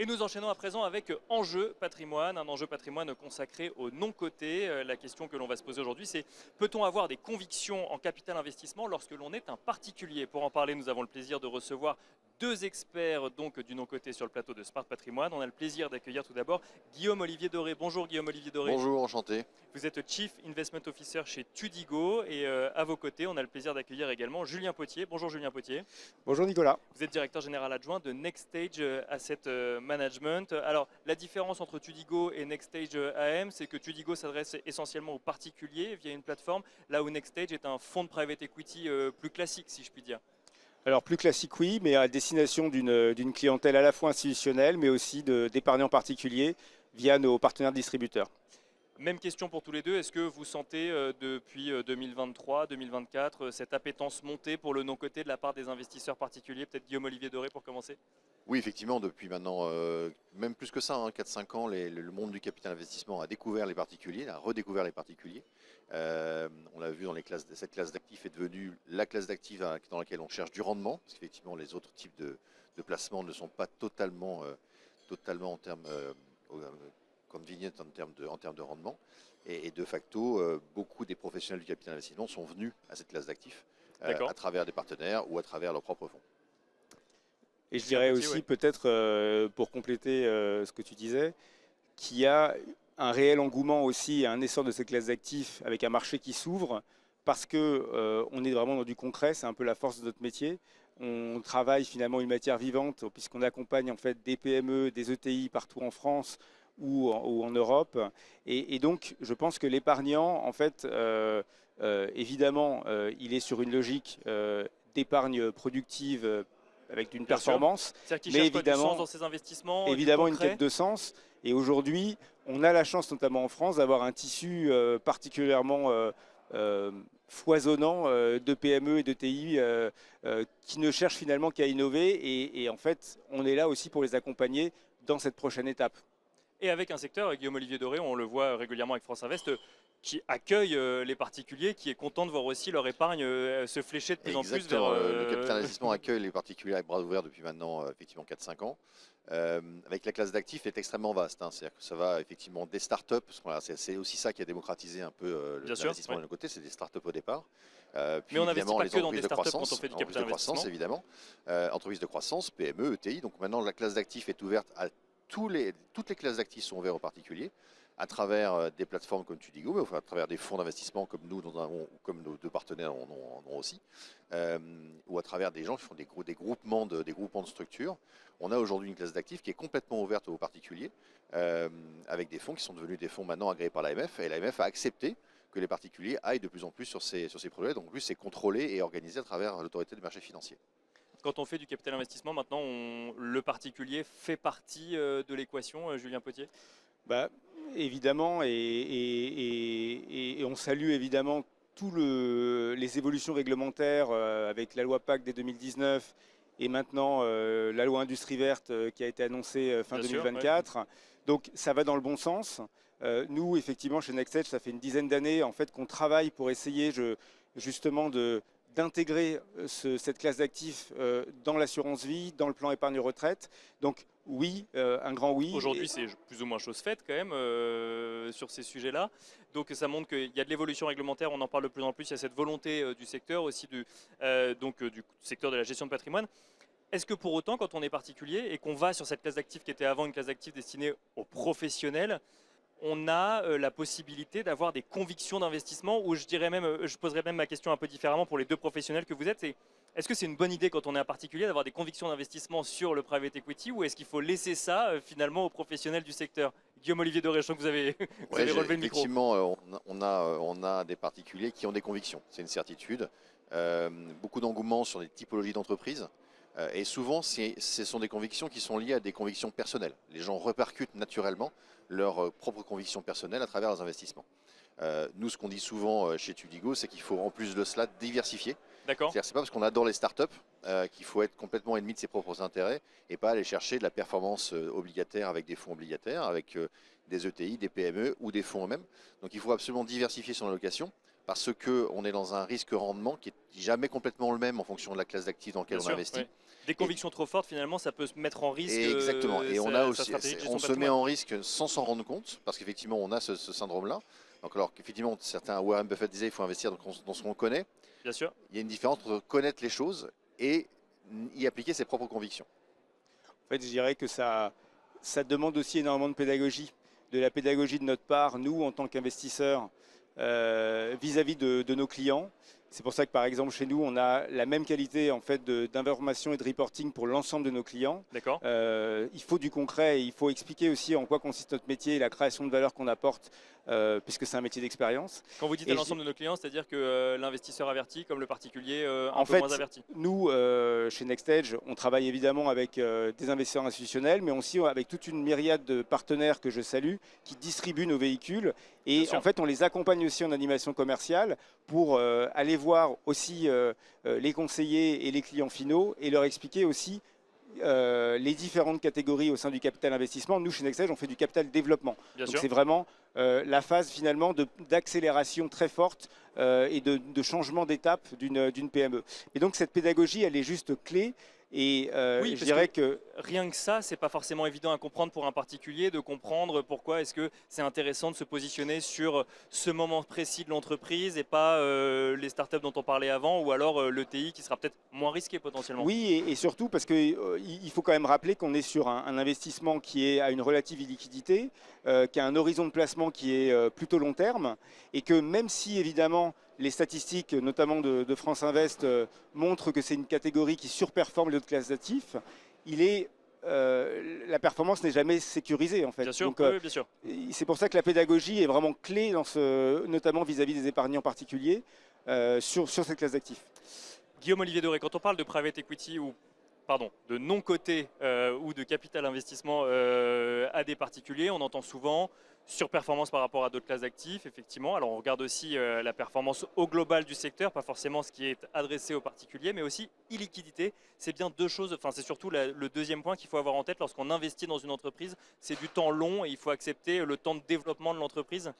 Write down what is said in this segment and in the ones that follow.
Et nous enchaînons à présent avec Enjeu patrimoine, un enjeu patrimoine consacré au non-coté. La question que l'on va se poser aujourd'hui, c'est peut-on avoir des convictions en capital investissement lorsque l'on est un particulier? Pour en parler, nous avons le plaisir de recevoir deux experts donc, du non-coté sur le plateau de Smart Patrimoine. On a le plaisir d'accueillir tout d'abord Guillaume-Olivier Doré. Bonjour Guillaume-Olivier Doré. Bonjour, enchanté. Vous êtes Chief Investment Officer chez Tudigo et à vos côtés, on a le plaisir d'accueillir également Julien Potier. Bonjour Julien Potier. Bonjour Nicolas. Vous êtes directeur général adjoint de Nextstage Asset Management. Alors, la différence entre Tudigo et Nextstage AM, c'est que Tudigo s'adresse essentiellement aux particuliers via une plateforme, là où Nextstage est un fonds de private equity plus classique, si je puis dire. Alors plus classique oui, mais à destination d'une clientèle à la fois institutionnelle, mais aussi d'épargnants particuliers via nos partenaires distributeurs. Même question pour tous les deux, est-ce que vous sentez depuis 2023-2024 cette appétence monter pour le non-coté de la part des investisseurs particuliers? Peut-être Guillaume-Olivier Doré pour commencer. Oui, effectivement, depuis maintenant, même plus que ça, 4-5 ans, le monde du capital investissement a découvert les particuliers, a redécouvert les particuliers. On l'a vu dans cette classe d'actifs est devenue la classe d'actifs dans laquelle on cherche du rendement, parce qu'effectivement les autres types de placements ne sont pas totalement en termes convenient en termes de rendement. Et de facto, beaucoup des professionnels du capital investissement sont venus à cette classe d'actifs à travers des partenaires ou à travers leurs propres fonds. Et je dirais aussi peut-être, pour compléter ce que tu disais, qu'il y a un réel engouement aussi, un essor de cette classe d'actifs avec un marché qui s'ouvre parce qu'on est vraiment dans du concret, c'est un peu la force de notre métier. On travaille finalement une matière vivante puisqu'on accompagne en fait des PME, des ETI partout en France ou en Europe. Et donc, je pense que l'épargnant, en fait, évidemment, il est sur une logique d'épargne productive avec d'une performance, mais évidemment, du sens dans ses investissements, évidemment une quête de sens. Et aujourd'hui, on a la chance, notamment en France, d'avoir un tissu particulièrement foisonnant de PME et de TI qui ne cherchent finalement qu'à innover. Et en fait, on est là aussi pour les accompagner dans cette prochaine étape. Et avec un secteur, Guillaume-Olivier Doré, on le voit régulièrement avec France Invest, qui accueille les particuliers, qui est content de voir aussi leur épargne se flécher de plus en plus vers... Le capital investissement accueille les particuliers avec bras ouverts depuis maintenant effectivement 4-5 ans. Avec la classe d'actifs est extrêmement vaste. C'est-à-dire que ça va effectivement des startups, parce que c'est aussi ça qui a démocratisé un peu l'investissement de nos côtés, c'est des startups au départ. Mais on n'investit pas que dans des startups quand on fait du capital investissement. Évidemment, entreprises de croissance, PME, ETI. Donc maintenant la classe d'actifs est ouverte à toutes les classes d'actifs sont ouvertes aux particuliers à travers des plateformes comme Tudigo, mais à travers des fonds d'investissement comme nous, comme nos deux partenaires en ont aussi, ou à travers des gens qui font des groupements de structures. On a aujourd'hui une classe d'actifs qui est complètement ouverte aux particuliers, avec des fonds qui sont devenus des fonds maintenant agréés par l'AMF, et l'AMF a accepté que les particuliers aillent de plus en plus sur ces projets. Donc en plus, c'est contrôlé et organisé à travers l'autorité des marchés financiers. Quand on fait du capital investissement, maintenant, le particulier fait partie de l'équation, Julien Potier? Évidemment, et on salue évidemment toutes les évolutions réglementaires avec la loi PAC dès 2019 et maintenant la loi Industrie verte qui a été annoncée fin 2024. Ouais. Donc ça va dans le bon sens. Nous, effectivement, chez Nextstage, ça fait une dizaine d'années en fait, qu'on travaille pour essayer justement d'intégrer cette classe d'actifs dans l'assurance vie, dans le plan épargne retraite. Donc oui, un grand oui. Aujourd'hui, c'est plus ou moins chose faite quand même sur ces sujets-là. Donc ça montre qu'il y a de l'évolution réglementaire, on en parle de plus en plus, il y a cette volonté du secteur, aussi du secteur de la gestion de patrimoine. Est-ce que pour autant, quand on est particulier et qu'on va sur cette classe d'actifs qui était avant une classe d'actifs destinée aux professionnels, on a la possibilité d'avoir des convictions d'investissement, ou je poserais même ma question un peu différemment pour les deux professionnels que vous êtes. Est-ce que c'est une bonne idée quand on est un particulier d'avoir des convictions d'investissement sur le private equity, ou est-ce qu'il faut laisser ça finalement aux professionnels du secteur? Guillaume-Olivier Doré, je sens que vous avez relevé le micro. Effectivement, on a des particuliers qui ont des convictions, c'est une certitude. Beaucoup d'engouement sur des typologies d'entreprises. Et souvent, ce sont des convictions qui sont liées à des convictions personnelles. Les gens répercutent naturellement leurs propres convictions personnelles à travers leurs investissements. Nous, ce qu'on dit souvent chez Tudigo, c'est qu'il faut en plus de cela diversifier. D'accord. C'est-à-dire, c'est pas parce qu'on adore les startups qu'il faut être complètement ennemi de ses propres intérêts et pas aller chercher de la performance obligataire avec des fonds obligataires, avec des ETI, des PME ou des fonds eux-mêmes. Donc il faut absolument diversifier son allocation. parce qu'on est dans un risque-rendement qui n'est jamais complètement le même en fonction de la classe d'actifs dans laquelle on investit. Ouais. Des convictions trop fortes, finalement, ça peut se mettre en risque. Exactement. Et on a aussi, on se met en en risque sans s'en rendre compte, parce qu'effectivement, on a ce syndrome-là. Donc, alors qu'effectivement, certains Warren Buffett disaient, il faut investir dans ce qu'on connaît. Bien sûr. Il y a une différence entre connaître les choses et y appliquer ses propres convictions. En fait, je dirais que ça demande aussi énormément de pédagogie, de la pédagogie de notre part, nous, en tant qu'investisseurs, vis-à-vis de nos clients. C'est pour ça que, par exemple, chez nous, on a la même qualité en fait, d'information et de reporting pour l'ensemble de nos clients. D'accord. Il faut du concret et il faut expliquer aussi en quoi consiste notre métier et la création de valeur qu'on apporte, puisque c'est un métier d'expérience. Quand vous dites à l'ensemble de nos clients, c'est-à-dire que l'investisseur averti, comme le particulier en peu fait, moins averti. Nous, chez NextEdge, on travaille évidemment avec des investisseurs institutionnels, mais aussi avec toute une myriade de partenaires que je salue, qui distribuent nos véhicules. Et en fait, on les accompagne aussi en animation commerciale pour aller voir aussi les conseillers et les clients finaux et leur expliquer aussi les différentes catégories au sein du capital investissement. Nous, chez NextEdge, on fait du capital développement. Donc c'est vraiment la phase finalement d'accélération très forte et de changement d'étape d'une PME. Et donc cette pédagogie, elle est juste clé. Et oui, je dirais que rien que ça, c'est pas forcément évident à comprendre pour un particulier, de comprendre pourquoi est-ce que c'est intéressant de se positionner sur ce moment précis de l'entreprise et pas les startups dont on parlait avant, ou alors l'ETI qui sera peut-être moins risqué potentiellement. Oui, et surtout parce qu'il faut quand même rappeler qu'on est sur un investissement qui est à une relative illiquidité, qui a un horizon de placement qui est plutôt long terme, et que même si évidemment les statistiques, notamment de France Invest, montrent que c'est une catégorie qui surperforme les autres classes d'actifs, la performance n'est jamais sécurisée en fait. Bien sûr, donc, oui, bien sûr. C'est pour ça que la pédagogie est vraiment clé, notamment vis-à-vis des épargnants particuliers, sur cette classe d'actifs. Guillaume-Olivier Doré, quand on parle de private equity ou de non-coté ou de capital investissement à des particuliers, on entend souvent surperformance par rapport à d'autres classes d'actifs, effectivement. Alors on regarde aussi la performance au global du secteur, pas forcément ce qui est adressé aux particuliers, mais aussi illiquidité. C'est bien deux choses, enfin c'est surtout le deuxième point qu'il faut avoir en tête lorsqu'on investit dans une entreprise. C'est du temps long et il faut accepter le temps de développement de l'entreprise.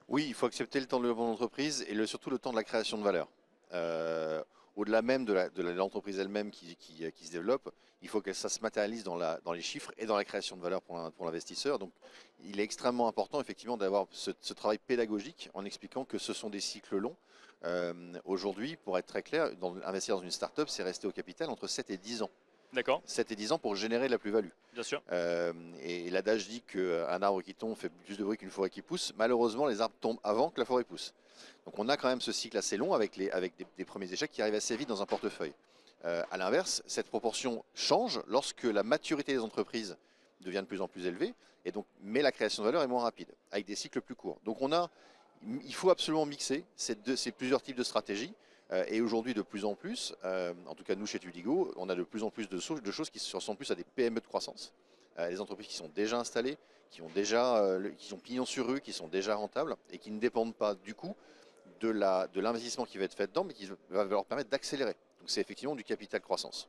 Oui, il faut accepter le temps de développement de l'entreprise et surtout le temps de la création de valeur. Au-delà même de l'entreprise elle-même qui se développe, il faut que ça se matérialise dans les chiffres et dans la création de valeur pour l'investisseur. Donc il est extrêmement important effectivement d'avoir ce travail pédagogique en expliquant que ce sont des cycles longs. Aujourd'hui, pour être très clair, investir dans une start-up, c'est rester au capital entre 7 et 10 ans. D'accord. 7 et 10 ans pour générer de la plus-value. Bien sûr. Et l'adage dit qu'un arbre qui tombe fait plus de bruit qu'une forêt qui pousse. Malheureusement, les arbres tombent avant que la forêt pousse. Donc on a quand même ce cycle assez long avec des premiers échecs qui arrivent assez vite dans un portefeuille. À l'inverse, cette proportion change lorsque la maturité des entreprises devient de plus en plus élevée, mais la création de valeur est moins rapide, avec des cycles plus courts. Donc il faut absolument mixer ces plusieurs types de stratégies. Et aujourd'hui, de plus en plus, en tout cas nous chez Tudigo, on a de plus en plus de choses qui se ressemblent plus à des PME de croissance. Des entreprises qui sont déjà installées, qui ont pignon sur rue, qui sont déjà rentables et qui ne dépendent pas du coup de l'investissement qui va être fait dedans, mais qui va leur permettre d'accélérer. Donc c'est effectivement du capital croissance.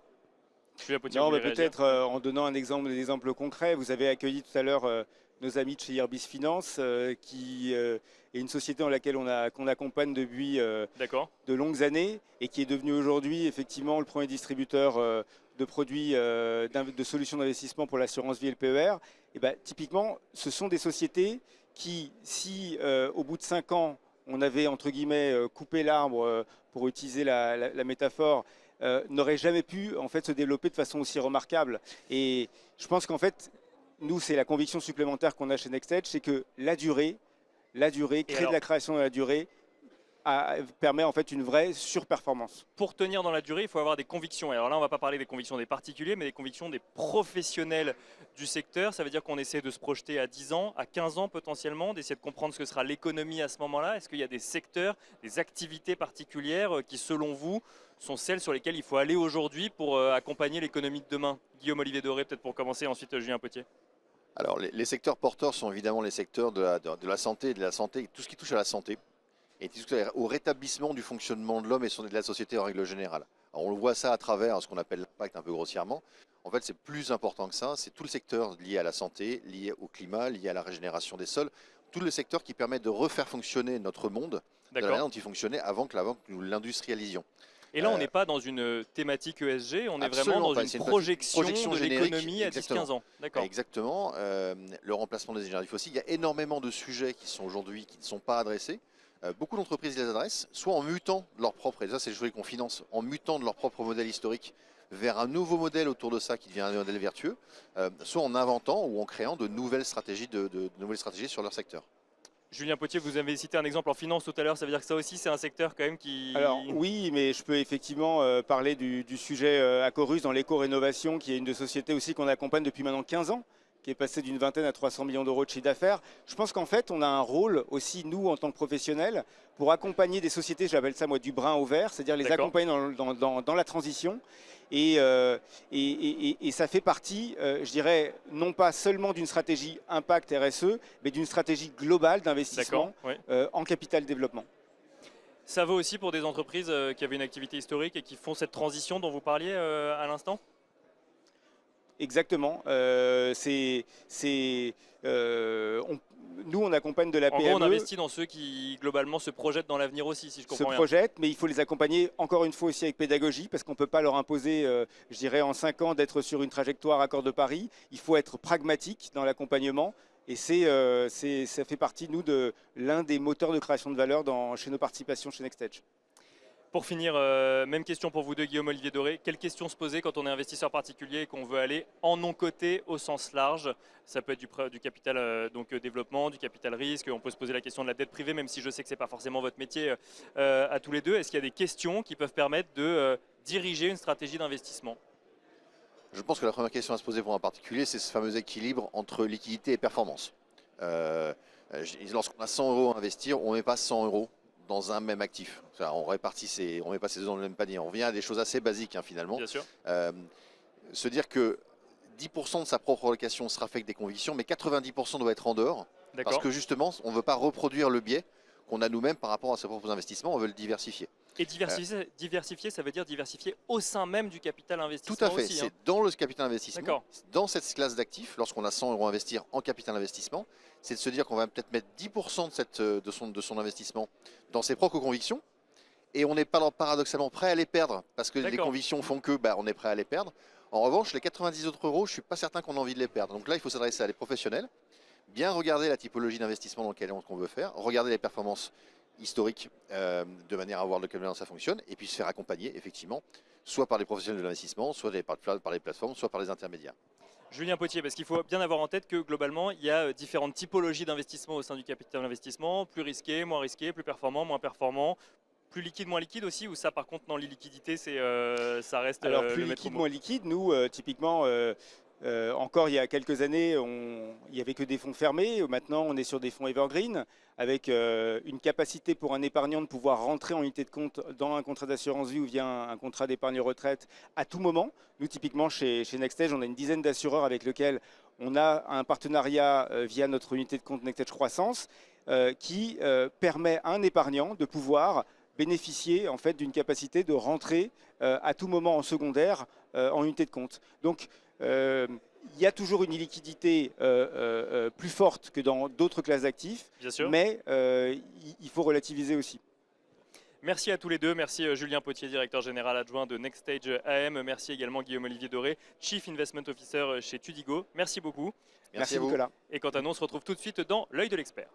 Non, mais peut-être en donnant des exemples concrets, vous avez accueilli tout à l'heure nos amis de chez Irbis Finance, qui est une société dans laquelle qu'on accompagne depuis de longues années et qui est devenue aujourd'hui effectivement le premier distributeur de produits de solutions d'investissement pour l'assurance vie et le PER. Et ben, typiquement, ce sont des sociétés qui, si au bout de 5 ans, on avait entre guillemets coupé l'arbre, pour utiliser la métaphore, n'aurait jamais pu en fait se développer de façon aussi remarquable. Et je pense qu'en fait, nous, c'est la conviction supplémentaire qu'on a chez NextEdge, c'est que la durée, créer de la création dans la durée, permet en fait une vraie surperformance. Pour tenir dans la durée, il faut avoir des convictions. Et alors là, on ne va pas parler des convictions des particuliers, mais des convictions des professionnels du secteur. Ça veut dire qu'on essaie de se projeter à 10 ans, à 15 ans potentiellement, d'essayer de comprendre ce que sera l'économie à ce moment-là. Est-ce qu'il y a des secteurs, des activités particulières qui, selon vous, sont celles sur lesquelles il faut aller aujourd'hui pour accompagner l'économie de demain? Guillaume-Olivier Doré, peut-être pour commencer, ensuite Julien Potier. Alors, les secteurs porteurs sont évidemment les secteurs de la santé, tout ce qui touche à la santé, et au rétablissement du fonctionnement de l'homme et de la société en règle générale. Alors, on le voit ça à travers ce qu'on appelle l'impact un peu grossièrement. En fait, c'est plus important que ça, c'est tout le secteur lié à la santé, lié au climat, lié à la régénération des sols, tout le secteur qui permet de refaire fonctionner notre monde de la manière dont il fonctionnait avant que nous l'industrialisions. Et là, on n'est pas dans une thématique ESG, on est vraiment dans une projection de l'économie à 10-15 ans. Exactement. Le remplacement des énergies fossiles, il y a énormément de sujets qui sont aujourd'hui qui ne sont pas adressés. Beaucoup d'entreprises les adressent, soit en mutant leur propre, et ça c'est le choix qu'on finance, en mutant de leur propre modèle historique vers un nouveau modèle autour de ça qui devient un modèle vertueux, soit en inventant ou en créant de nouvelles stratégies, de nouvelles stratégies sur leur secteur. Julien Potier, vous avez cité un exemple en finance tout à l'heure, ça veut dire que ça aussi c'est un secteur quand même qui... Alors oui, mais je peux effectivement parler du sujet Acorus dans l'éco-rénovation, qui est une de sociétés aussi qu'on accompagne depuis maintenant 15 ans, qui est passée d'une vingtaine à 300 millions d'euros de chiffre d'affaires. Je pense qu'en fait, on a un rôle aussi, nous, en tant que professionnels, pour accompagner des sociétés, j'appelle ça moi du brun au vert, c'est-à-dire les accompagner dans la transition. Et ça fait partie, je dirais, non pas seulement d'une stratégie impact RSE, mais d'une stratégie globale d'investissement en capital développement. Ça vaut aussi pour des entreprises qui avaient une activité historique et qui font cette transition dont vous parliez à l'instant ? Exactement. Nous, on accompagne de la PME. En gros, on investit dans ceux qui, globalement, se projettent dans l'avenir aussi, si je comprends bien. Se projettent, mais il faut les accompagner, encore une fois, aussi avec pédagogie, parce qu'on ne peut pas leur imposer, je dirais, en 5 ans, d'être sur une trajectoire Accord de Paris. Il faut être pragmatique dans l'accompagnement. Et ça fait partie, nous, de l'un des moteurs de création de valeur chez nos participations chez NextEdge. Pour finir, même question pour vous deux, Guillaume-Olivier Doré. Quelle question se poser quand on est investisseur particulier et qu'on veut aller en non-coté au sens large? Ça peut être du capital développement, du capital risque. On peut se poser la question de la dette privée, même si je sais que ce n'est pas forcément votre métier à tous les deux. Est-ce qu'il y a des questions qui peuvent permettre de diriger une stratégie d'investissement? Je pense que la première question à se poser pour un particulier, c'est ce fameux équilibre entre liquidité et performance. Lorsqu'on a 100 euros à investir, on ne met pas 100 euros dans un même actif. On met pas ces deux dans le même panier. On revient à des choses assez basiques finalement. Bien sûr. Se dire que 10% de sa propre allocation sera fait avec des convictions, mais 90% doit être en dehors. Parce que justement, on ne veut pas reproduire le biais qu'on a nous-mêmes par rapport à ses propres investissements, on veut le diversifier. Et diversifier, ça veut dire diversifier au sein même du capital investissement. Tout à fait, aussi, c'est dans le capital investissement, dans cette classe d'actifs, lorsqu'on a 100 euros à investir en capital investissement, c'est de se dire qu'on va peut-être mettre 10% de son investissement dans ses propres convictions, et on n'est pas paradoxalement prêt à les perdre, parce que les convictions font que on est prêt à les perdre. En revanche, les 90 autres euros, je ne suis pas certain qu'on a envie de les perdre. Donc là, il faut s'adresser à des professionnels, bien regarder la typologie d'investissement dans laquelle on veut faire, regarder les performances historiques de manière à voir de quelle manière ça fonctionne, et puis se faire accompagner, effectivement, soit par les professionnels de l'investissement, soit par les plateformes, soit par les intermédiaires. Julien Potier, parce qu'il faut bien avoir en tête que globalement, il y a différentes typologies d'investissement au sein du capital d'investissement, plus risqué, moins performant, moins performant, plus liquide, moins liquide aussi, ou ça par contre, non, les liquidités, ça reste Alors plus liquide, moins liquide, nous, typiquement, encore il y a quelques années, il n'y avait que des fonds fermés. Maintenant, on est sur des fonds evergreen avec une capacité pour un épargnant de pouvoir rentrer en unité de compte dans un contrat d'assurance vie ou via un contrat d'épargne retraite à tout moment. Nous, typiquement, chez NextEdge, on a une dizaine d'assureurs avec lesquels on a un partenariat via notre unité de compte NextEdge Croissance qui permet à un épargnant de pouvoir bénéficier en fait d'une capacité de rentrer à tout moment en secondaire en unité de compte. Donc, il y a toujours une illiquidité plus forte que dans d'autres classes d'actifs, mais il faut relativiser aussi. Merci à tous les deux. Merci Julien Potier, directeur général adjoint de NextEdge AM. Merci également Guillaume-Olivier Doré, Chief Investment Officer chez Tudigo. Merci beaucoup. Merci à vous. Nicolas. Et quant à nous, on se retrouve tout de suite dans l'œil de l'expert.